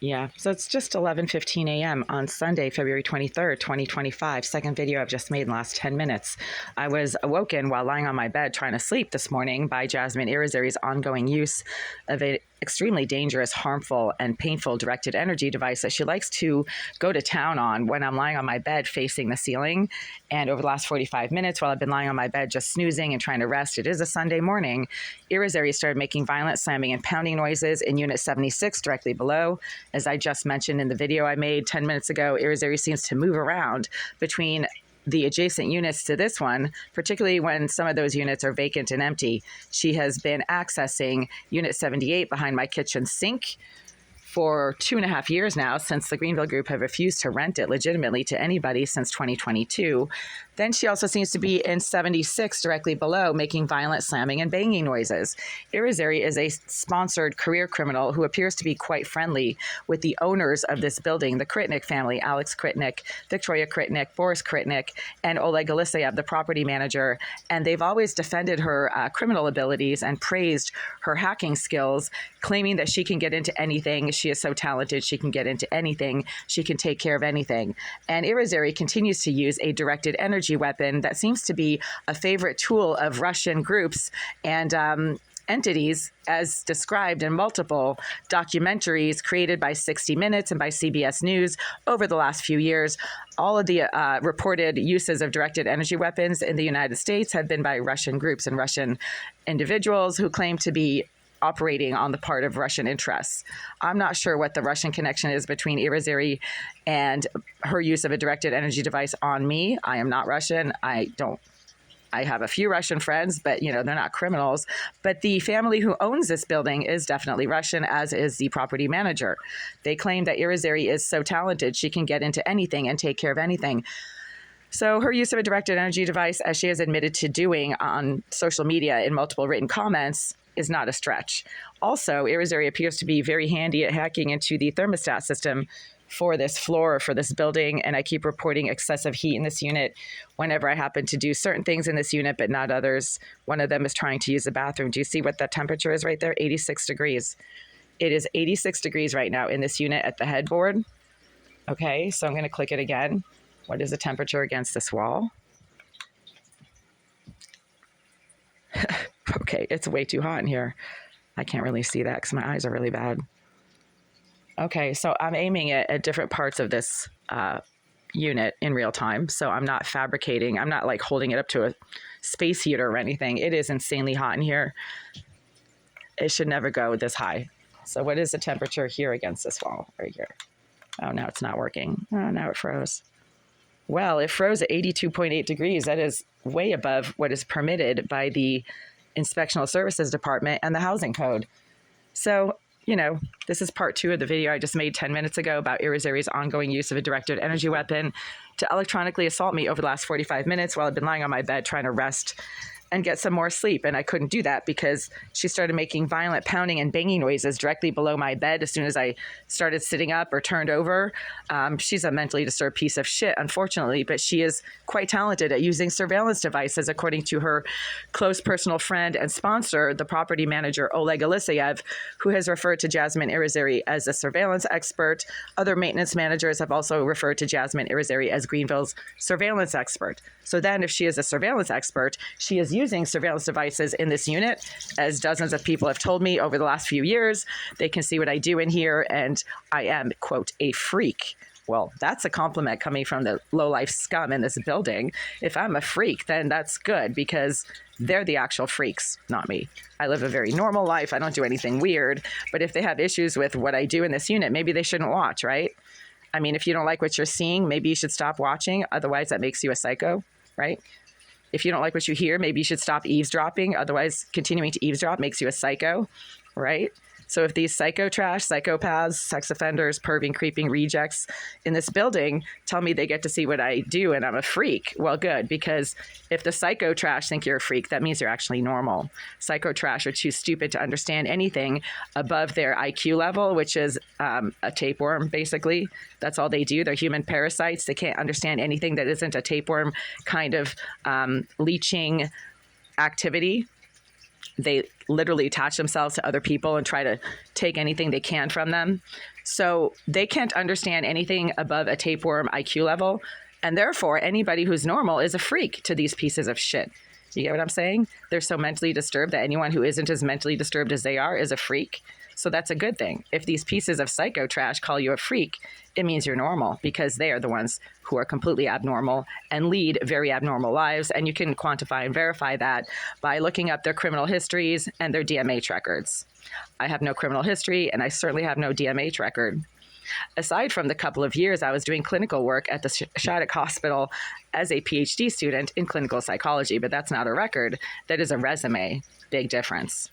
Yeah, so it's just 11:15 a.m. on Sunday, February 23rd, 2025. Second video I've just made in the last 10 minutes. I was awoken while lying on my bed trying to sleep this morning by Jasmine Irizarry's ongoing use of an extremely dangerous, harmful, and painful directed energy device that she likes to go to town on when I'm lying on my bed facing the ceiling. And over the last 45 minutes, while I've been lying on my bed just snoozing and trying to rest, it is a Sunday morning, Irizarry started making violent slamming and pounding noises in Unit 76 directly below. As I just mentioned in the video I made 10 minutes ago, Irizarry seems to move around between the adjacent units to this one, particularly when some of those units are vacant and empty. She has been accessing Unit 78 behind my kitchen sink for 2.5 years now, since the Greenville Group have refused to rent it legitimately to anybody since 2022. Then she also seems to be in 76 directly below, making violent slamming and banging noises. Irizarry is a sponsored career criminal who appears to be quite friendly with the owners of this building, the Kritnik family, Alex Kritnik, Victoria Kritnik, Boris Kritnik, and Oleg Alisyev, the property manager. And they've always defended her criminal abilities and praised her hacking skills, claiming that she can get into anything. She is so talented, she can get into anything. She can take care of anything. And Irizarry continues to use a directed energy weapon that seems to be a favorite tool of Russian groups and entities, as described in multiple documentaries created by 60 Minutes and by CBS News over the last few years. All of the reported uses of directed energy weapons in the United States have been by Russian groups and Russian individuals who claim to be operating on the part of Russian interests. I'm not sure what the Russian connection is between Irizarry and her use of a directed energy device on me. I am not Russian. I have a few Russian friends, but they're not criminals. But the family who owns this building is definitely Russian, as is the property manager. They claim that Irizarry is so talented she can get into anything and take care of anything. So her use of a directed energy device, as she has admitted to doing on social media in multiple written comments, is not a stretch. Also, Irizarry appears to be very handy at hacking into the thermostat system for this floor, for this building, and I keep reporting excessive heat in this unit whenever I happen to do certain things in this unit, but not others. One of them is trying to use the bathroom. Do you see what that temperature is right there? 86 degrees. It is 86 degrees right now in this unit at the headboard. Okay, so I'm going to click it again. What is the temperature against this wall? Okay, it's way too hot in here. I can't really see that because my eyes are really bad. Okay, so I'm aiming it at different parts of this unit in real time. So I'm not fabricating. I'm not like holding it up to a space heater or anything. It is insanely hot in here. It should never go this high. So what is the temperature here against this wall right here? Oh, now it's not working. Oh, now it froze. Well, it froze at 82.8 degrees. That is way above what is permitted by the Inspectional Services Department and the Housing Code. So, this is part 2 of the video I just made 10 minutes ago about Irizarry's ongoing use of a directed energy weapon to electronically assault me over the last 45 minutes while I've been lying on my bed trying to rest and get some more sleep. And I couldn't do that because she started making violent pounding and banging noises directly below my bed as soon as I started sitting up or turned over. She's a mentally disturbed piece of shit, unfortunately, but she is quite talented at using surveillance devices, according to her close personal friend and sponsor, the property manager, Oleg Alisyev, who has referred to Jasmine Irizarry as a surveillance expert. Other maintenance managers have also referred to Jasmine Irizarry as Greenville's surveillance expert. So then if she is a surveillance expert, she is using surveillance devices in this unit, as dozens of people have told me over the last few years. They can see what I do in here, and I am, quote, a freak. Well, that's a compliment coming from the low-life scum in this building. If I'm a freak, then that's good, because they're the actual freaks, not me. I live a very normal life. I don't do anything weird. But if they have issues with what I do in this unit, maybe they shouldn't watch, right? I mean, if you don't like what you're seeing, maybe you should stop watching. Otherwise, that makes you a psycho, right? If you don't like what you hear, maybe you should stop eavesdropping. Otherwise, continuing to eavesdrop makes you a psycho, right? So if these psychopaths, sex offenders, perving, creeping rejects in this building tell me they get to see what I do and I'm a freak, well, good, because if the psycho trash think you're a freak, that means you're actually normal. Psycho trash are too stupid to understand anything above their IQ level, which is a tapeworm, basically. That's all they do. They're human parasites. They can't understand anything that isn't a tapeworm kind of leeching activity. They literally attach themselves to other people and try to take anything they can from them. So they can't understand anything above a tapeworm IQ level. And therefore, anybody who's normal is a freak to these pieces of shit. You get what I'm saying? They're so mentally disturbed that anyone who isn't as mentally disturbed as they are is a freak. So that's a good thing. If these pieces of psycho trash call you a freak, it means you're normal, because they are the ones who are completely abnormal and lead very abnormal lives. And you can quantify and verify that by looking up their criminal histories and their DMH records. I have no criminal history, and I certainly have no DMH record. Aside from the couple of years I was doing clinical work at the Shattuck Hospital as a PhD student in clinical psychology, but that's not a record. That is a resume. Big difference.